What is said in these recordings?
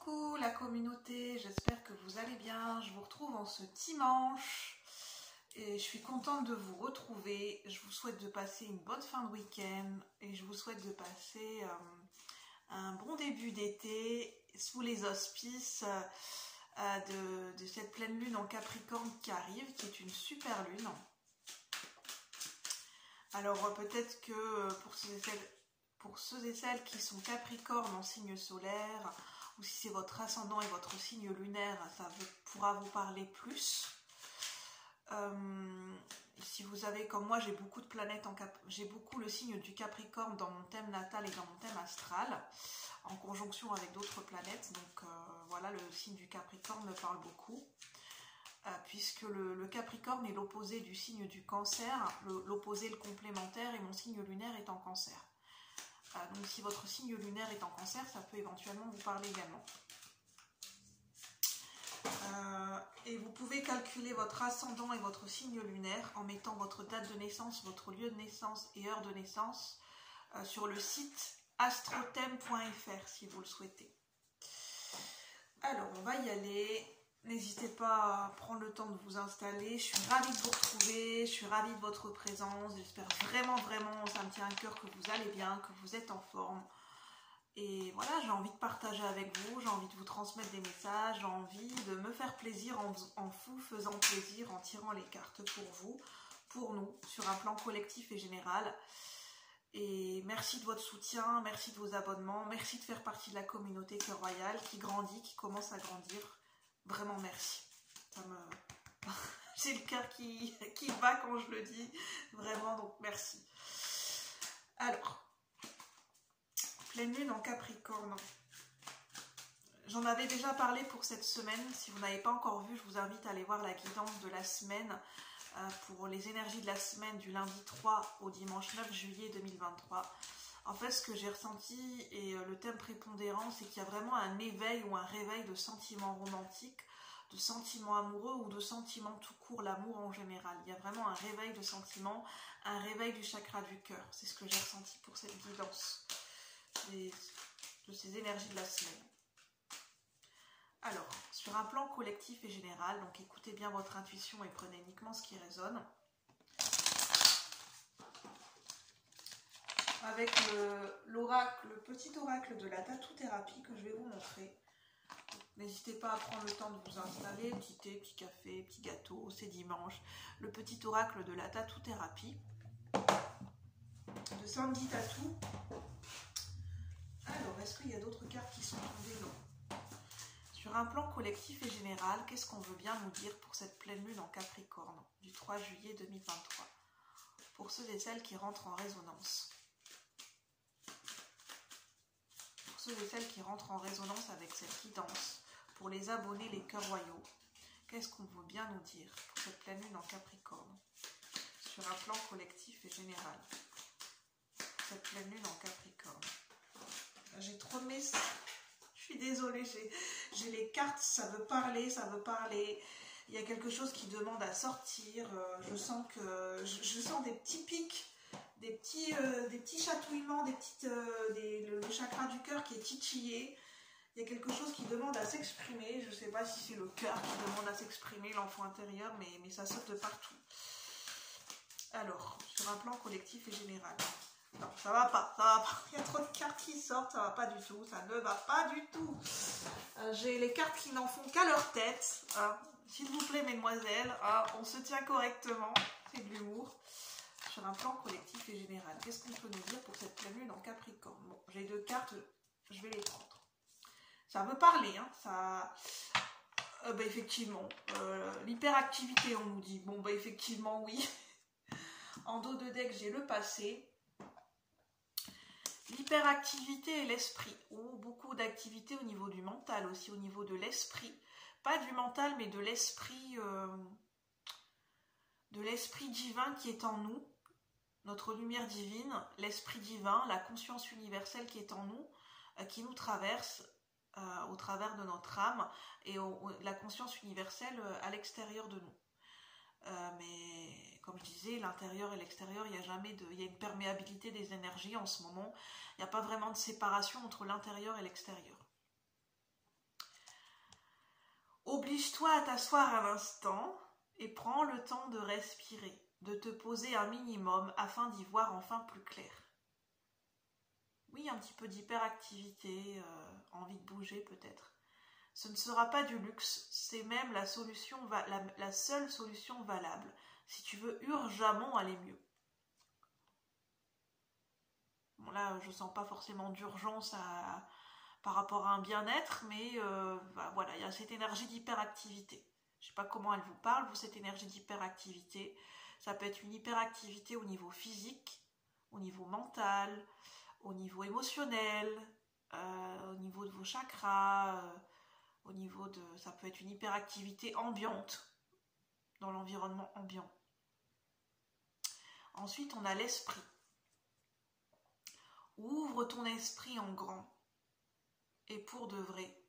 Coucou la communauté, j'espère que vous allez bien. Je vous retrouve en ce dimanche et je suis contente de vous retrouver. Je vous souhaite de passer une bonne fin de week-end et je vous souhaite de passer un bon début d'été sous les auspices de cette pleine lune en Capricorne qui arrive, qui est une super lune. Alors peut-être que pour ceux et celles qui sont Capricorne en signe solaire, ou si c'est votre ascendant et votre signe lunaire, ça pourra vous parler plus. Si vous avez, comme moi, j'ai beaucoup de planètes, j'ai beaucoup le signe du Capricorne dans mon thème natal et dans mon thème astral, en conjonction avec d'autres planètes. Donc voilà, le signe du Capricorne me parle beaucoup. Puisque le Capricorne est l'opposé du signe du Cancer, l'opposé, le complémentaire, et mon signe lunaire est en Cancer. Donc si votre signe lunaire est en Cancer, ça peut éventuellement vous parler également. Et vous pouvez calculer votre ascendant et votre signe lunaire en mettant votre date de naissance, votre lieu de naissance et heure de naissance sur le site astrothème.fr si vous le souhaitez. Alors on va y aller. N'hésitez pas à prendre le temps de vous installer. Je suis ravie de vous retrouver, je suis ravie de votre présence. J'espère vraiment, ça me tient à cœur que vous allez bien, que vous êtes en forme. Et voilà, j'ai envie de partager avec vous, j'ai envie de vous transmettre des messages, j'ai envie de me faire plaisir en vous faisant plaisir, en tirant les cartes pour vous, pour nous, sur un plan collectif et général. Et merci de votre soutien, merci de vos abonnements, merci de faire partie de la communauté Cœur Royal qui grandit, qui commence à grandir. Vraiment merci. J'ai le cœur qui bat quand je le dis. Vraiment, donc merci. Alors, pleine lune en Capricorne. J'en avais déjà parlé pour cette semaine. Si vous n'avez pas encore vu, je vous invite à aller voir la guidance de la semaine pour les énergies de la semaine du lundi 3 au dimanche 9 juillet 2023. En fait, ce que j'ai ressenti et le thème prépondérant, c'est qu'il y a vraiment un éveil ou un réveil de sentiments romantiques, de sentiments amoureux ou de sentiments tout court, l'amour en général. Il y a vraiment un réveil de sentiments, un réveil du chakra du cœur. C'est ce que j'ai ressenti pour cette guidance de ces énergies de la semaine. Alors, sur un plan collectif et général, donc écoutez bien votre intuition et prenez uniquement ce qui résonne. Avec l'oracle, le petit oracle de la tatou-thérapie que je vais vous montrer. N'hésitez pas à prendre le temps de vous installer, petit thé, petit café, petit gâteau, c'est dimanche. Le petit oracle de la tatou-thérapie de Sandy Tattoo. Alors, est-ce qu'il y a d'autres cartes qui sont tombées? Non. Sur un plan collectif et général, qu'est-ce qu'on veut bien nous dire pour cette pleine lune en Capricorne du 3 juillet 2023 pour ceux et celles qui rentrent en résonance? Et celles qui rentrent en résonance avec cette guidance, pour les abonnés, les cœurs royaux, qu'est-ce qu'on veut bien nous dire pour cette pleine lune en Capricorne sur un plan collectif et général? Cette pleine lune en Capricorne. J'ai trop de messages. Je suis désolée, j'ai les cartes, ça veut parler, ça veut parler. Il y a quelque chose qui demande à sortir. Je sens des petits pics. Des petits chatouillements, le chakra du cœur qui est titillé. Il y a quelque chose qui demande à s'exprimer. Je ne sais pas si c'est le cœur qui demande à s'exprimer, l'enfant intérieur, mais ça saute de partout. Alors, sur un plan collectif et général. Non, ça va pas. Il y a trop de cartes qui sortent, ça va pas du tout. Ça ne va pas du tout. J'ai les cartes qui n'en font qu'à leur tête. S'il vous plaît, mesdemoiselles, on se tient correctement. C'est de l'humour. Sur un plan collectif et général, qu'est-ce qu'on peut nous dire pour cette pleine lune en Capricorne? Bon, j'ai deux cartes, je vais les prendre. Ça veut parler, hein, ça... effectivement, l'hyperactivité, on nous dit. Bon, effectivement, oui. En dos de deck, j'ai le passé. L'hyperactivité et l'esprit. Beaucoup d'activité au niveau du mental, aussi au niveau de l'esprit. Pas du mental, mais de l'esprit divin qui est en nous. Notre lumière divine, l'esprit divin, la conscience universelle qui est en nous, qui nous traverse au travers de notre âme et la conscience universelle à l'extérieur de nous. Mais comme je disais, l'intérieur et l'extérieur, il y a une perméabilité des énergies en ce moment. Il n'y a pas vraiment de séparation entre l'intérieur et l'extérieur. Oblige-toi à t'asseoir un instant et prends le temps de respirer, de te poser un minimum afin d'y voir enfin plus clair. Oui, un petit peu d'hyperactivité, envie de bouger peut-être. Ce ne sera pas du luxe, c'est même la seule solution valable si tu veux urgemment aller mieux. Bon là, je ne sens pas forcément d'urgence par rapport à un bien-être, mais voilà, il y a cette énergie d'hyperactivité. Je ne sais pas comment elle vous parle, vous, cette énergie d'hyperactivité. Ça peut être une hyperactivité au niveau physique, au niveau mental, au niveau émotionnel, au niveau de vos chakras, ça peut être une hyperactivité ambiante, dans l'environnement ambiant. Ensuite, on a l'esprit. Ouvre ton esprit en grand et pour de vrai.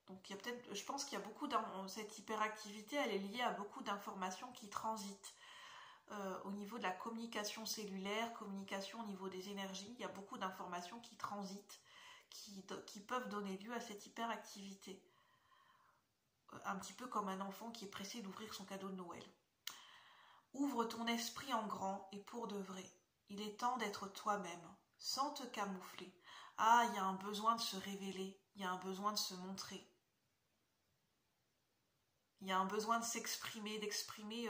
Donc je pense qu'il y a beaucoup cette hyperactivité, elle est liée à beaucoup d'informations qui transitent. Au niveau de la communication cellulaire, communication au niveau des énergies, il y a beaucoup d'informations qui transitent, qui peuvent donner lieu à cette hyperactivité. Un petit peu comme un enfant qui est pressé d'ouvrir son cadeau de Noël. Ouvre ton esprit en grand et pour de vrai. Il est temps d'être toi-même, sans te camoufler. Ah, il y a un besoin de se révéler, il y a un besoin de se montrer. Il y a un besoin de s'exprimer, d'exprimer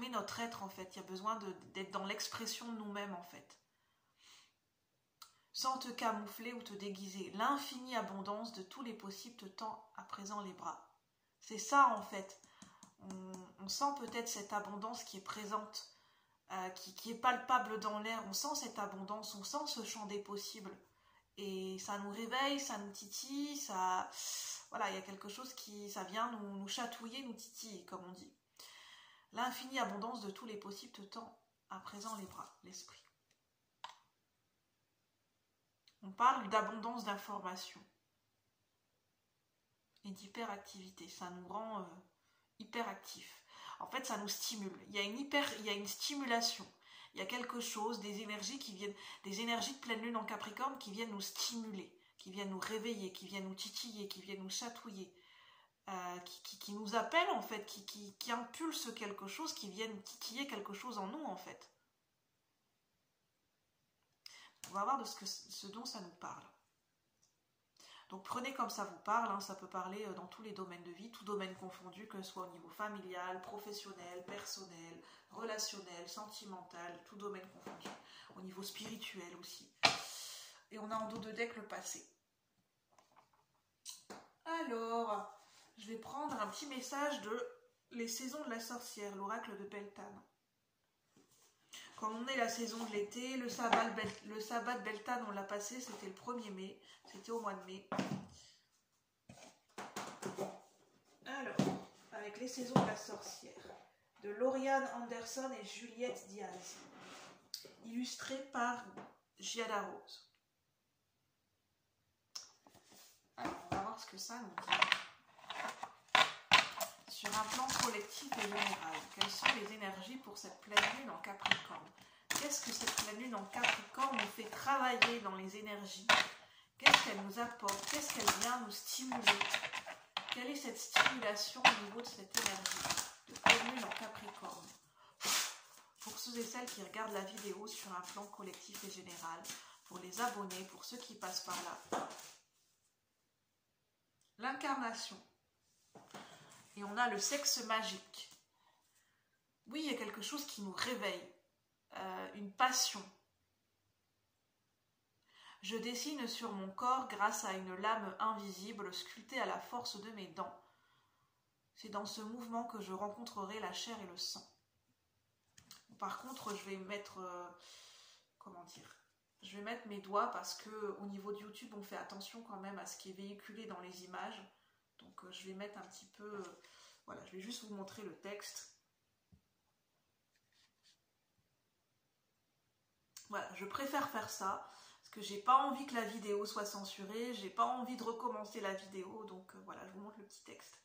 notre être en fait. Il y a besoin d'être dans l'expression de nous-mêmes en fait. Sans te camoufler ou te déguiser. L'infinie abondance de tous les possibles te tend à présent les bras. C'est ça en fait. On sent peut-être cette abondance qui est présente, qui est palpable dans l'air. On sent cette abondance, on sent ce champ des possibles. Et ça nous réveille, ça nous titille, voilà, il y a quelque chose ça vient nous chatouiller, nous titiller, comme on dit. L'infinie abondance de tous les possibles te tend à présent les bras, l'esprit. On parle d'abondance d'informations et d'hyperactivité. Ça nous rend hyperactifs. En fait, ça nous stimule. Il y a une stimulation. Il y a quelque chose, des énergies de pleine lune en Capricorne qui viennent nous stimuler, qui viennent nous réveiller, qui viennent nous titiller, qui viennent nous chatouiller, qui nous appellent en fait, qui impulsent quelque chose, qui viennent titiller quelque chose en nous en fait. On va voir de ce dont ça nous parle. Donc prenez comme ça vous parle, hein, ça peut parler dans tous les domaines de vie, tout domaine confondu, que ce soit au niveau familial, professionnel, personnel, relationnel, sentimental, tout domaine confondu, au niveau spirituel aussi. Et on a en dos de deck le passé. Alors, je vais prendre un petit message de les saisons de la sorcière, l'oracle de Beltane. Comme on est la saison de l'été, le sabbat de Beltane, on l'a passé, c'était le 1er mai, c'était au mois de mai. Alors, avec les saisons de la sorcière, de Lauriane Anderson et Juliette Diaz, illustré par Giada Rose. Alors, on va voir ce que ça nous dit. Sur un plan collectif et général, quelles sont les énergies pour cette pleine lune en Capricorne? Qu'est-ce que cette pleine lune en Capricorne nous fait travailler dans les énergies? Qu'est-ce qu'elle nous apporte? Qu'est-ce qu'elle vient nous stimuler? Quelle est cette stimulation au niveau de cette énergie de pleine lune en Capricorne? Pour ceux et celles qui regardent la vidéo sur un plan collectif et général, pour les abonnés, pour ceux qui passent par là. L'incarnation. Et on a le sexe magique. Oui, il y a quelque chose qui nous réveille. Une passion. Je dessine sur mon corps grâce à une lame invisible sculptée à la force de mes dents. C'est dans ce mouvement que je rencontrerai la chair et le sang. Par contre, je vais mettre... Je vais mettre mes doigts parce que au niveau de YouTube, on fait attention quand même à ce qui est véhiculé dans les images. Donc je vais mettre un petit peu... voilà, je vais juste vous montrer le texte. Voilà, je préfère faire ça parce que j'ai pas envie que la vidéo soit censurée, j'ai pas envie de recommencer la vidéo, donc voilà, je vous montre le petit texte.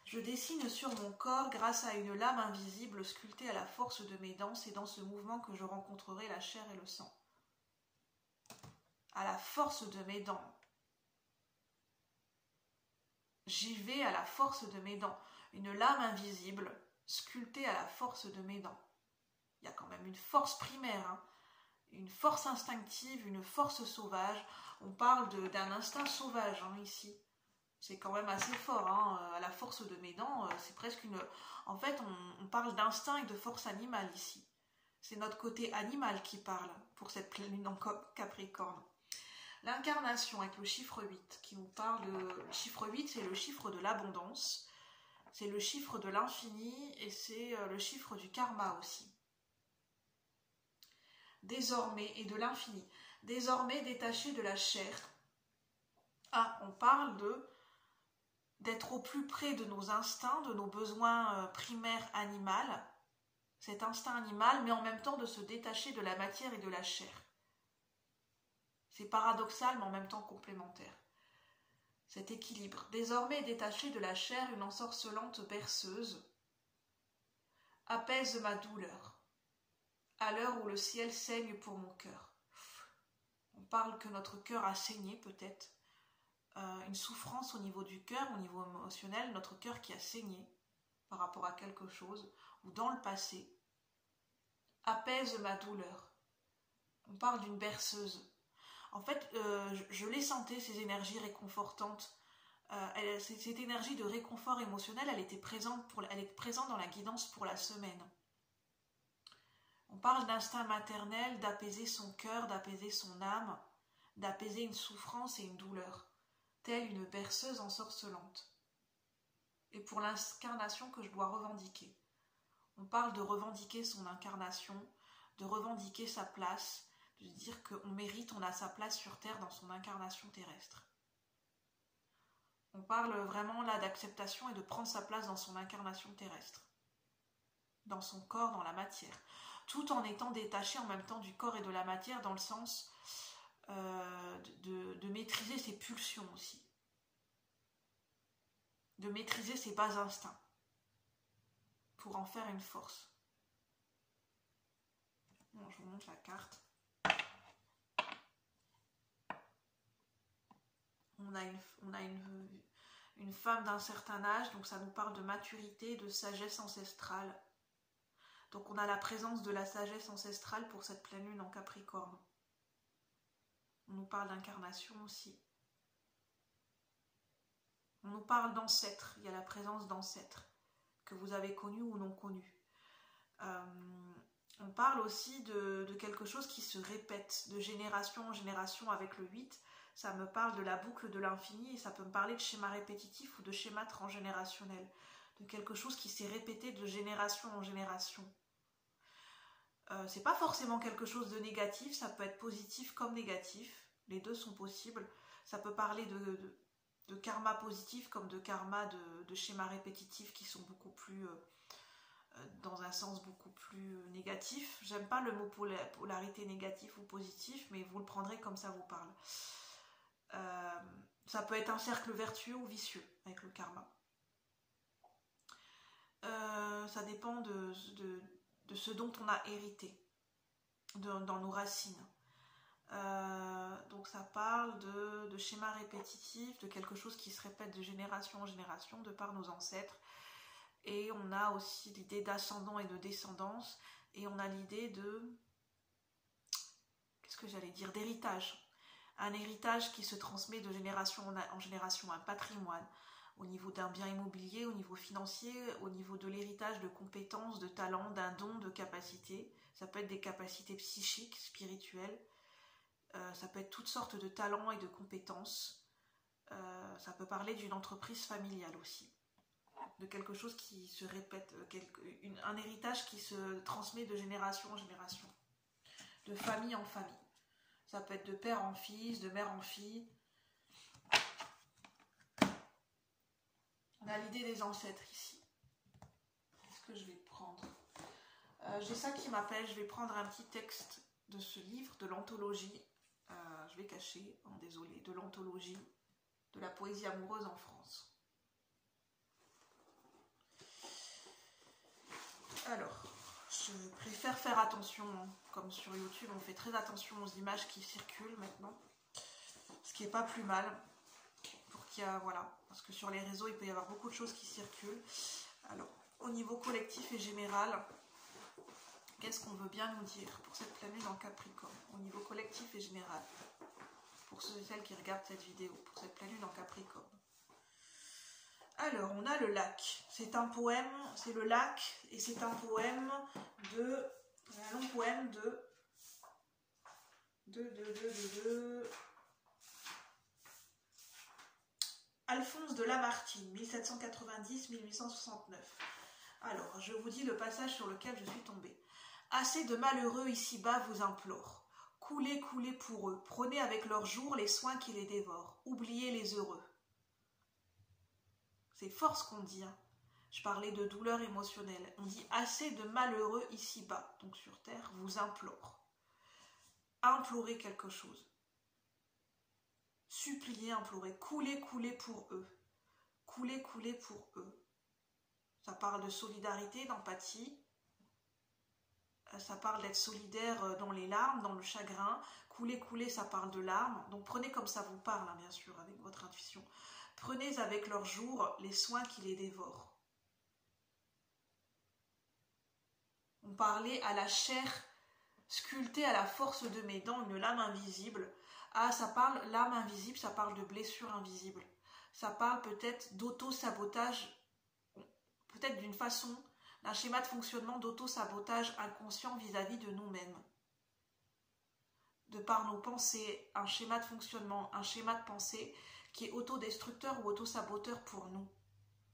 Je dessine sur mon corps grâce à une lame invisible sculptée à la force de mes dents, c'est dans ce mouvement que je rencontrerai la chair et le sang. À la force de mes dents. J'y vais à la force de mes dents. Une lame invisible sculptée à la force de mes dents. Il y a quand même une force primaire, hein, une force instinctive, une force sauvage. On parle d'un instinct sauvage hein, ici. C'est quand même assez fort. Hein, à la force de mes dents, c'est presque une... En fait, on parle d'instinct et de force animale ici. C'est notre côté animal qui parle pour cette pleine lune en Capricorne. L'incarnation avec le chiffre 8 qui nous parle de... Le chiffre 8, c'est le chiffre de l'abondance, c'est le chiffre de l'infini et c'est le chiffre du karma aussi. Désormais, et de l'infini. Désormais détaché de la chair. Ah, on parle d'être au plus près de nos instincts, de nos besoins primaires animaux, cet instinct animal, mais en même temps de se détacher de la matière et de la chair. C'est paradoxal, mais en même temps complémentaire. Cet équilibre. Désormais détaché de la chair, une ensorcelante berceuse apaise ma douleur, à l'heure où le ciel saigne pour mon cœur. On parle que notre cœur a saigné peut-être, une souffrance au niveau du cœur, au niveau émotionnel, notre cœur qui a saigné par rapport à quelque chose, ou dans le passé, apaise ma douleur. On parle d'une berceuse. En fait, je les sentais, ces énergies réconfortantes. Cette énergie de réconfort émotionnel, elle est présente dans la guidance pour la semaine. On parle d'instinct maternel, d'apaiser son cœur, d'apaiser son âme, d'apaiser une souffrance et une douleur, telle une berceuse ensorcelante. Et pour l'incarnation que je dois revendiquer. On parle de revendiquer son incarnation, de revendiquer sa place, de dire qu'on mérite, on a sa place sur Terre dans son incarnation terrestre. On parle vraiment là d'acceptation et de prendre sa place dans son incarnation terrestre, dans son corps, dans la matière, tout en étant détaché en même temps du corps et de la matière dans le sens de maîtriser ses pulsions aussi, de maîtriser ses bas instincts pour en faire une force. Bon, je vous montre la carte. On a une femme d'un certain âge, donc ça nous parle de maturité, de sagesse ancestrale. Donc on a la présence de la sagesse ancestrale pour cette pleine lune en Capricorne. On nous parle d'incarnation aussi. On nous parle d'ancêtres, il y a la présence d'ancêtres, que vous avez connus ou non connus. On parle aussi de quelque chose qui se répète de génération en génération avec le 8. Ça me parle de la boucle de l'infini et ça peut me parler de schéma répétitif ou de schéma transgénérationnel, de quelque chose qui s'est répété de génération en génération. C'est pas forcément quelque chose de négatif, ça peut être positif comme négatif, les deux sont possibles. Ça peut parler de karma positif comme de karma de schémas répétitifs qui sont beaucoup plus, dans un sens beaucoup plus négatif. J'aime pas le mot polarité négatif ou positif, mais vous le prendrez comme ça vous parle. Ça peut être un cercle vertueux ou vicieux avec le karma. Ça dépend de ce dont on a hérité dans nos racines. Donc ça parle de schémas répétitifs, de quelque chose qui se répète de génération en génération de par nos ancêtres. Et on a aussi l'idée d'ascendant et de descendance. Et on a l'idée de... Qu'est-ce que j'allais dire? D'héritage. Un héritage qui se transmet de génération en génération, un patrimoine. Au niveau d'un bien immobilier, au niveau financier, au niveau de l'héritage de compétences, de talents, d'un don, de capacités. Ça peut être des capacités psychiques, spirituelles. Ça peut être toutes sortes de talents et de compétences. Ça peut parler d'une entreprise familiale aussi. De quelque chose qui se répète, un héritage qui se transmet de génération en génération. De famille en famille. Ça peut être de père en fils, de mère en fille. On a l'idée des ancêtres ici. Qu'est-ce que je vais prendre? J'ai ça qui m'appelle, je vais prendre un petit texte de ce livre, de l'anthologie. Je vais cacher, désolé, de l'anthologie de la poésie amoureuse en France. Alors, je préfère faire attention, comme sur YouTube, on fait très attention aux images qui circulent maintenant, ce qui n'est pas plus mal pour qu'il y ait, voilà, parce que sur les réseaux, il peut y avoir beaucoup de choses qui circulent. Alors, au niveau collectif et général, qu'est-ce qu'on veut bien nous dire pour cette pleine lune en Capricorne, au niveau collectif et général, pour ceux et celles qui regardent cette vidéo, pour cette pleine lune en Capricorne. Alors, on a le lac. C'est un poème, c'est le lac, et c'est un poème un long poème de Alphonse de Lamartine, 1790-1869. Alors, je vous dis le passage sur lequel je suis tombée. Assez de malheureux ici-bas vous implore. Coulez, coulez pour eux. Prenez avec leur jour les soins qui les dévorent. Oubliez les heureux. C'est fort ce qu'on dit. Hein. Je parlais de douleur émotionnelle. On dit assez de malheureux ici-bas, donc sur terre, vous implore. Implorer quelque chose. Supplier, implorer. Couler, couler pour eux. Couler, couler pour eux. Ça parle de solidarité, d'empathie. Ça parle d'être solidaire dans les larmes, dans le chagrin. Couler, couler, ça parle de larmes. Donc prenez comme ça vous parle, hein, bien sûr, avec votre intuition. Prenez avec leur jour les soins qui les dévorent. On parlait à la chair sculptée à la force de mes dents, une lame invisible. Ah, ça parle, lame invisible, ça parle de blessure invisible. Ça parle peut-être d'auto-sabotage, peut-être d'une façon, d'un schéma de fonctionnement d'auto-sabotage inconscient vis-à-vis de nous-mêmes. De par nos pensées, un schéma de fonctionnement, un schéma de pensée qui est autodestructeur ou autosaboteur pour nous.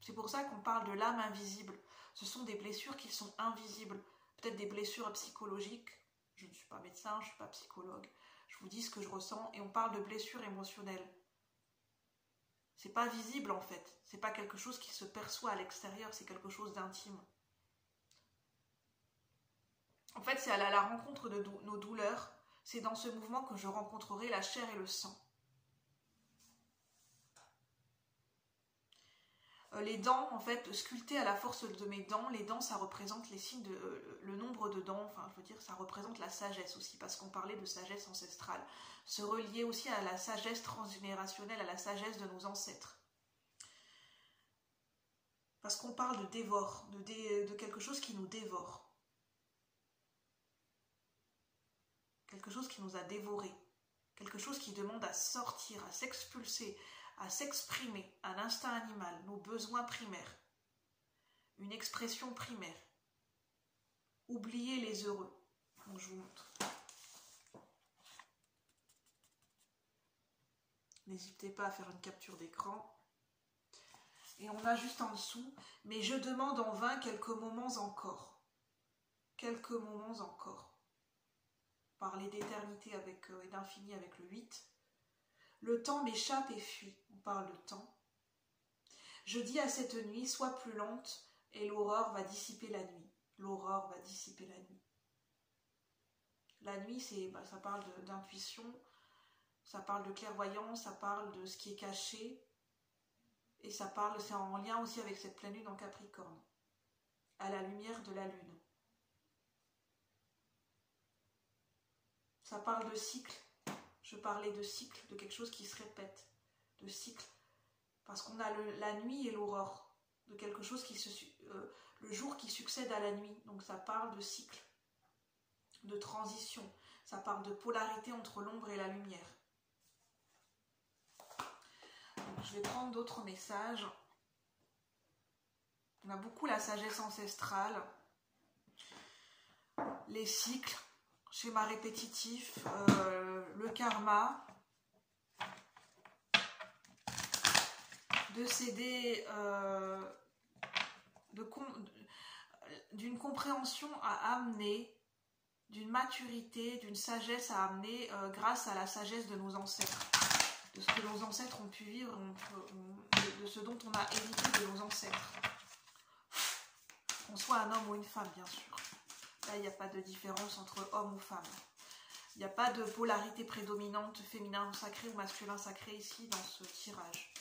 C'est pour ça qu'on parle de l'âme invisible. Ce sont des blessures qui sont invisibles. Peut-être des blessures psychologiques. Je ne suis pas médecin, je ne suis pas psychologue. Je vous dis ce que je ressens et on parle de blessures émotionnelles. C'est pas visible en fait. C'est pas quelque chose qui se perçoit à l'extérieur, c'est quelque chose d'intime. En fait, c'est à la rencontre de nos douleurs. C'est dans ce mouvement que je rencontrerai la chair et le sang. Les dents, en fait, sculptées à la force de mes dents, les dents, ça représente les signes le nombre de dents, enfin, je veux dire, ça représente la sagesse aussi, parce qu'on parlait de sagesse ancestrale. Se relier aussi à la sagesse transgénérationnelle, à la sagesse de nos ancêtres. Parce qu'on parle de dévore, de quelque chose qui nous dévore. Quelque chose qui nous a dévorés. Quelque chose qui demande à sortir, à s'expulser, à s'exprimer, un instinct animal, nos besoins primaires, une expression primaire. Oubliez les heureux. Donc, je vous montre. N'hésitez pas à faire une capture d'écran. Et on a juste en dessous, mais je demande en vain quelques moments encore. Quelques moments encore. Parler d'éternité et d'infini avec le 8. Le temps m'échappe et fuit. On parle de temps. Je dis à cette nuit, sois plus lente et l'aurore va dissiper la nuit. L'aurore va dissiper la nuit. La nuit, ça parle d'intuition, ça parle de clairvoyance, ça parle de ce qui est caché. Et c'est en lien aussi avec cette pleine lune en Capricorne. À la lumière de la lune. Ça parle de cycle. Je parlais de cycle, de quelque chose qui se répète, de cycle. Parce qu'on a la nuit et l'aurore, de quelque chose le jour qui succède à la nuit. Donc ça parle de cycle, de transition. Ça parle de polarité entre l'ombre et la lumière. Donc, je vais prendre d'autres messages. On a beaucoup la sagesse ancestrale, les cycles, schéma répétitif, le karma, de céder d'une compréhension à amener, d'une maturité, d'une sagesse à amener grâce à la sagesse de nos ancêtres, de ce que nos ancêtres ont pu vivre, de ce dont on a hérité de nos ancêtres. Qu'on soit un homme ou une femme, bien sûr. Là, il n'y a pas de différence entre homme ou femme. Il n'y a pas de polarité prédominante, féminin sacré ou masculin sacré ici dans ce tirage.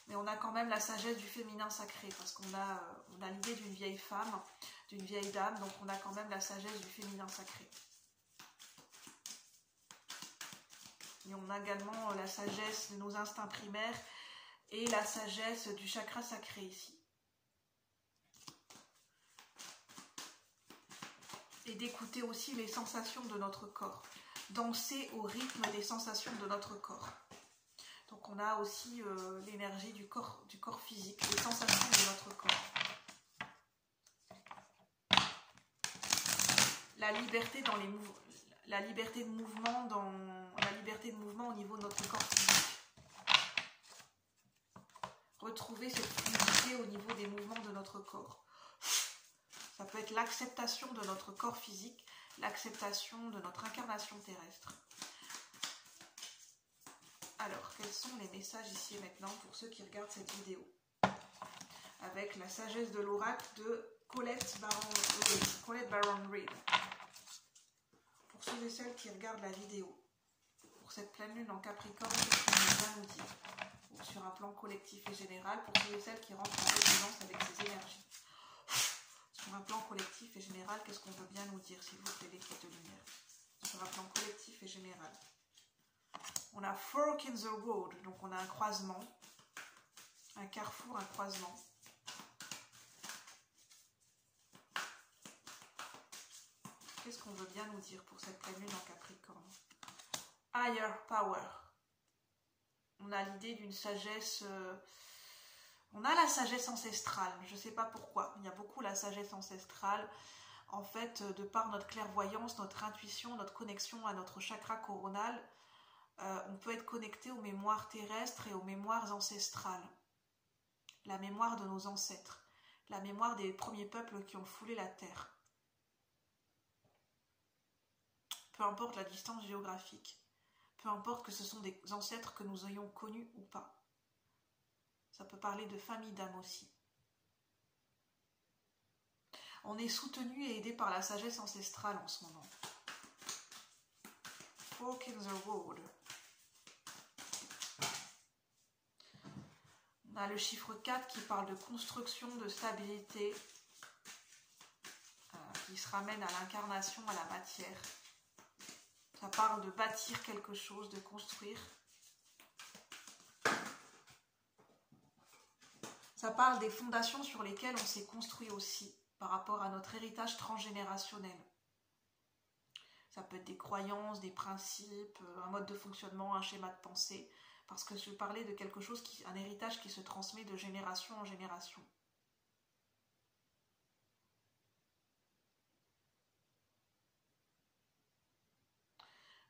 Mais on a quand même la sagesse du féminin sacré, parce qu'on a l'idée d'une vieille femme, d'une vieille dame, donc on a quand même la sagesse du féminin sacré. Et on a également la sagesse de nos instincts primaires et la sagesse du chakra sacré ici. Et d'écouter aussi les sensations de notre corps. Danser au rythme des sensations de notre corps. Donc on a aussi l'énergie du corps physique, les sensations de notre corps. La liberté dans les la liberté de mouvement au niveau de notre corps physique. Retrouver cette fluidité au niveau des mouvements de notre corps. Ça peut être l'acceptation de notre corps physique, l'acceptation de notre incarnation terrestre. Alors, quels sont les messages ici et maintenant pour ceux qui regardent cette vidéo? Avec la sagesse de l'oracle de Colette Baron Reid. Pour ceux et celles qui regardent la vidéo, pour cette pleine lune en Capricorne, qu'est-ce qu'on veut bien nous dire? Sur un plan collectif et général, pour ceux et celles qui rentrent en résonance avec ces énergies. Sur un plan collectif et général, qu'est-ce qu'on veut bien nous dire, s'il vous plaît, l'équipe de lumière? Sur un plan collectif et général. On a fork in the road, donc on a un croisement, un carrefour, un croisement. Qu'est-ce qu'on veut bien nous dire pour cette pleine lune en Capricorne? Higher power. On a l'idée d'une sagesse... on a la sagesse ancestrale, je ne sais pas pourquoi. Il y a beaucoup la sagesse ancestrale. En fait, de par notre clairvoyance, notre intuition, notre connexion à notre chakra coronal, on peut être connecté aux mémoires terrestres et aux mémoires ancestrales. La mémoire de nos ancêtres. La mémoire des premiers peuples qui ont foulé la terre. Peu importe la distance géographique. Peu importe que ce sont des ancêtres que nous ayons connus ou pas. Ça peut parler de famille d'âme aussi. On est soutenu et aidé par la sagesse ancestrale en ce moment. Fork in the road. On a le chiffre 4 qui parle de construction, de stabilité, qui se ramène à l'incarnation, à la matière. Ça parle de bâtir quelque chose, de construire. Ça parle des fondations sur lesquelles on s'est construit aussi, par rapport à notre héritage transgénérationnel. Ça peut être des croyances, des principes, un mode de fonctionnement, un schéma de pensée, parce que je parlais de quelque chose, un héritage qui se transmet de génération en génération.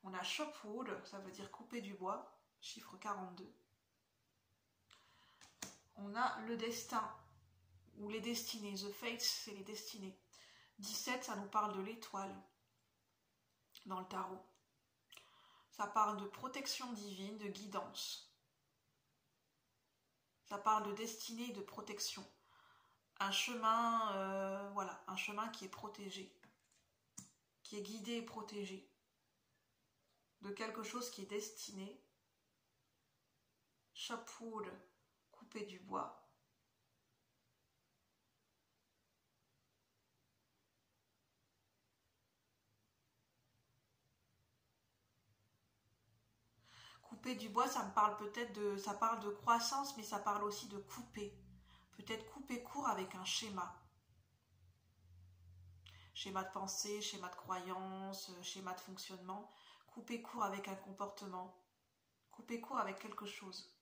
On a chop wood, ça veut dire couper du bois, chiffre 42. On a le destin, ou les destinées, the fates, c'est les destinées. 17, ça nous parle de l'étoile, dans le tarot. Ça parle de protection divine, de guidance. Ça parle de destinée et de protection. Un chemin, voilà, un chemin qui est protégé, qui est guidé et protégé. De quelque chose qui est destiné. Chop wood, couper du bois. Couper du bois, ça me parle peut-être de, ça parle de croissance, mais ça parle aussi de couper. Peut-être couper court avec un schéma. Schéma de pensée, schéma de croyance, schéma de fonctionnement. Couper court avec un comportement. Couper court avec quelque chose.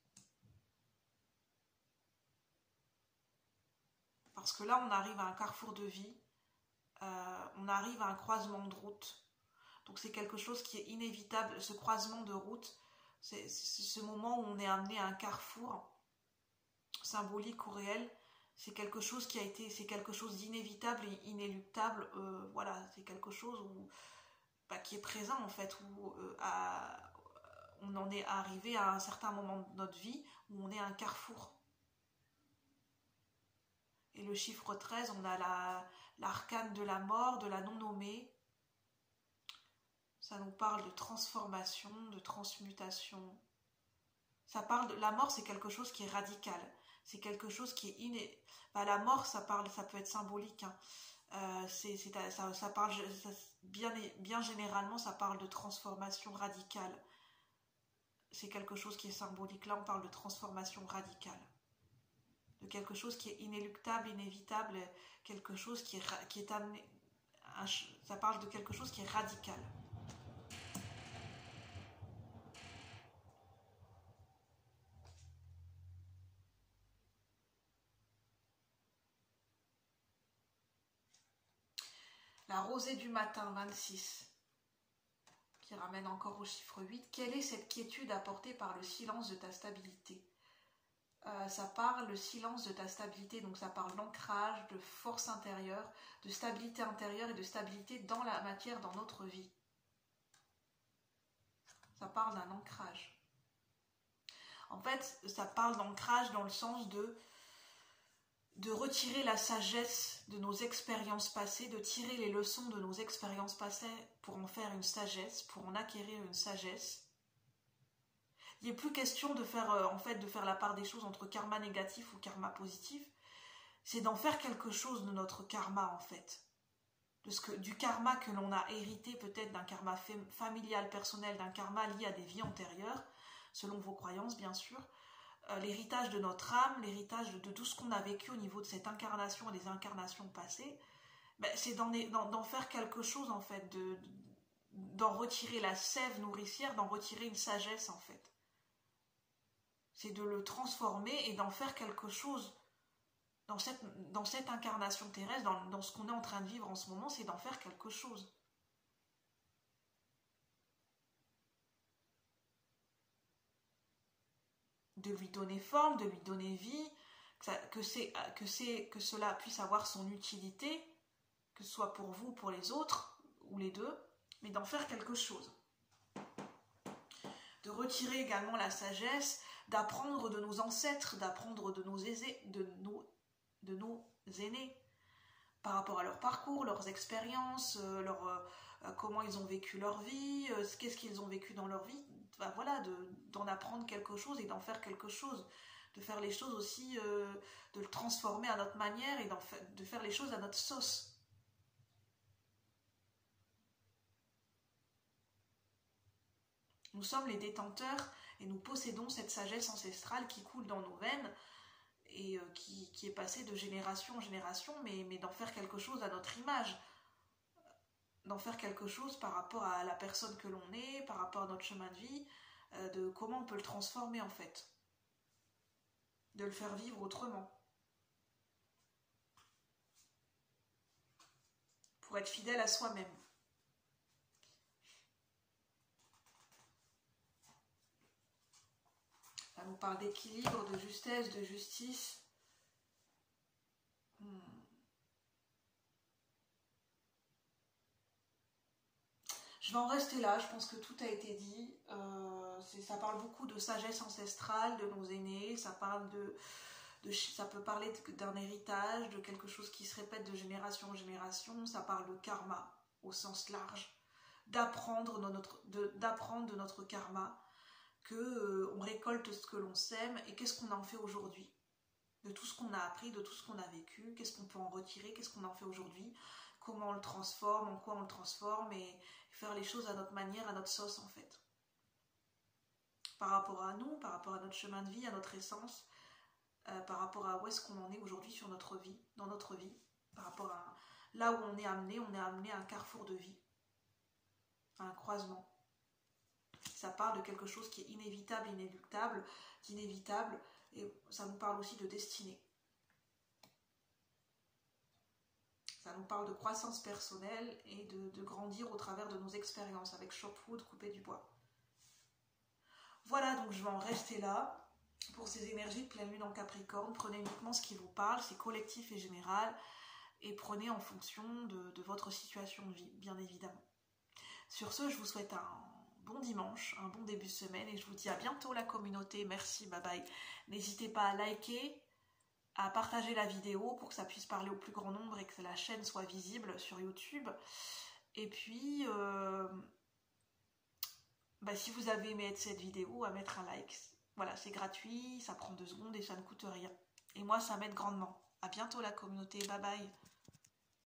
Parce que là, on arrive à un carrefour de vie. On arrive à un croisement de route. Donc c'est quelque chose qui est inévitable. Ce croisement de route, c'est ce moment où on est amené à un carrefour symbolique ou réel. C'est quelque chose qui a été, c'est quelque chose d'inévitable et inéluctable. Voilà, c'est quelque chose où, qui est présent en fait, où on en est arrivé à un certain moment de notre vie où on est à un carrefour. Et le chiffre 13, on a l'arcane de la mort, de la non-nommée. Ça nous parle de transformation, de transmutation. Ça parle de la mort, c'est quelque chose qui est radical. C'est quelque chose qui est la mort, ça peut être symbolique. Hein. Ça parle bien généralement, ça parle de transformation radicale. c'est quelque chose qui est symbolique. Là, on parle de transformation radicale. De quelque chose qui est inéluctable, inévitable, quelque chose qui est amené... Ça parle de quelque chose qui est radical. La rosée du matin, 26, qui ramène encore au chiffre 8. Quelle est cette quiétude apportée par le silence de ta stabilité? Ça parle le silence de ta stabilité, donc ça parle d'ancrage, de force intérieure, de stabilité intérieure et de stabilité dans la matière, dans notre vie. Ça parle d'un ancrage. En fait, ça parle d'ancrage dans le sens de retirer la sagesse de nos expériences passées, de tirer les leçons de nos expériences passées pour en faire une sagesse, pour en acquérir une sagesse. Il n'est plus question de faire, de faire la part des choses entre karma négatif ou karma positif. C'est d'en faire quelque chose de notre karma, en fait. Du karma que l'on a hérité, peut-être d'un karma familial, personnel, d'un karma lié à des vies antérieures, selon vos croyances, bien sûr. L'héritage de notre âme, l'héritage de tout ce qu'on a vécu au niveau de cette incarnation et des incarnations passées, c'est d'en faire quelque chose, en fait, d'en retirer la sève nourricière, d'en retirer une sagesse, en fait. C'est de le transformer et d'en faire quelque chose dans cette incarnation terrestre, dans ce qu'on est en train de vivre en ce moment, c'est d'en faire quelque chose. De lui donner forme, de lui donner vie, que cela puisse avoir son utilité, que ce soit pour vous, pour les autres, ou les deux, mais d'en faire quelque chose. De retirer également la sagesse, d'apprendre de nos ancêtres, d'apprendre de nos aînés, par rapport à leur parcours, leurs expériences, comment ils ont vécu leur vie, qu'est-ce qu'ils ont vécu dans leur vie, voilà, d'en apprendre quelque chose et d'en faire quelque chose, de faire les choses aussi, de le transformer à notre manière et de faire les choses à notre sauce. Nous sommes les détenteurs et nous possédons cette sagesse ancestrale qui coule dans nos veines et qui est passée de génération en génération, mais d'en faire quelque chose à notre image, d'en faire quelque chose par rapport à la personne que l'on est, par rapport à notre chemin de vie, de comment on peut le transformer en fait, de le faire vivre autrement, pour être fidèle à soi-même. Ça nous parle d'équilibre, de justesse, de justice. Je vais en rester là, je pense que tout a été dit. Ça parle beaucoup de sagesse ancestrale, de nos aînés, ça peut parler d'un héritage, de quelque chose qui se répète de génération en génération, ça parle de karma au sens large, d'apprendre de notre karma, qu'on récolte ce que l'on sème et qu'est-ce qu'on en fait aujourd'hui. De tout ce qu'on a appris, de tout ce qu'on a vécu, qu'est-ce qu'on peut en retirer, qu'est-ce qu'on en fait aujourd'hui, comment on le transforme, en quoi on le transforme et faire les choses à notre manière, à notre sauce en fait. Par rapport à nous, par rapport à notre chemin de vie, à notre essence, par rapport à où est-ce qu'on en est aujourd'hui sur notre vie, dans notre vie, par rapport à là où on est amené à un carrefour de vie, à un croisement. Ça parle de quelque chose qui est inévitable, inéluctable, d'inévitable, et ça nous parle aussi de destinée. Ça nous parle de croissance personnelle et de grandir au travers de nos expériences avec Shopwood, couper du bois. Voilà, donc je vais en rester là. Pour ces énergies de pleine lune en Capricorne, prenez uniquement ce qui vous parle, c'est collectif et général, et prenez en fonction de votre situation de vie, bien évidemment. Sur ce, je vous souhaite un bon dimanche, un bon début de semaine, et je vous dis à bientôt la communauté. Merci, bye bye. N'hésitez pas à liker, à partager la vidéo pour que ça puisse parler au plus grand nombre et que la chaîne soit visible sur YouTube. Et puis, si vous avez aimé cette vidéo, à mettre un like. Voilà, c'est gratuit, ça prend 2 secondes et ça ne coûte rien. Et moi, ça m'aide grandement. À bientôt la communauté, bye bye.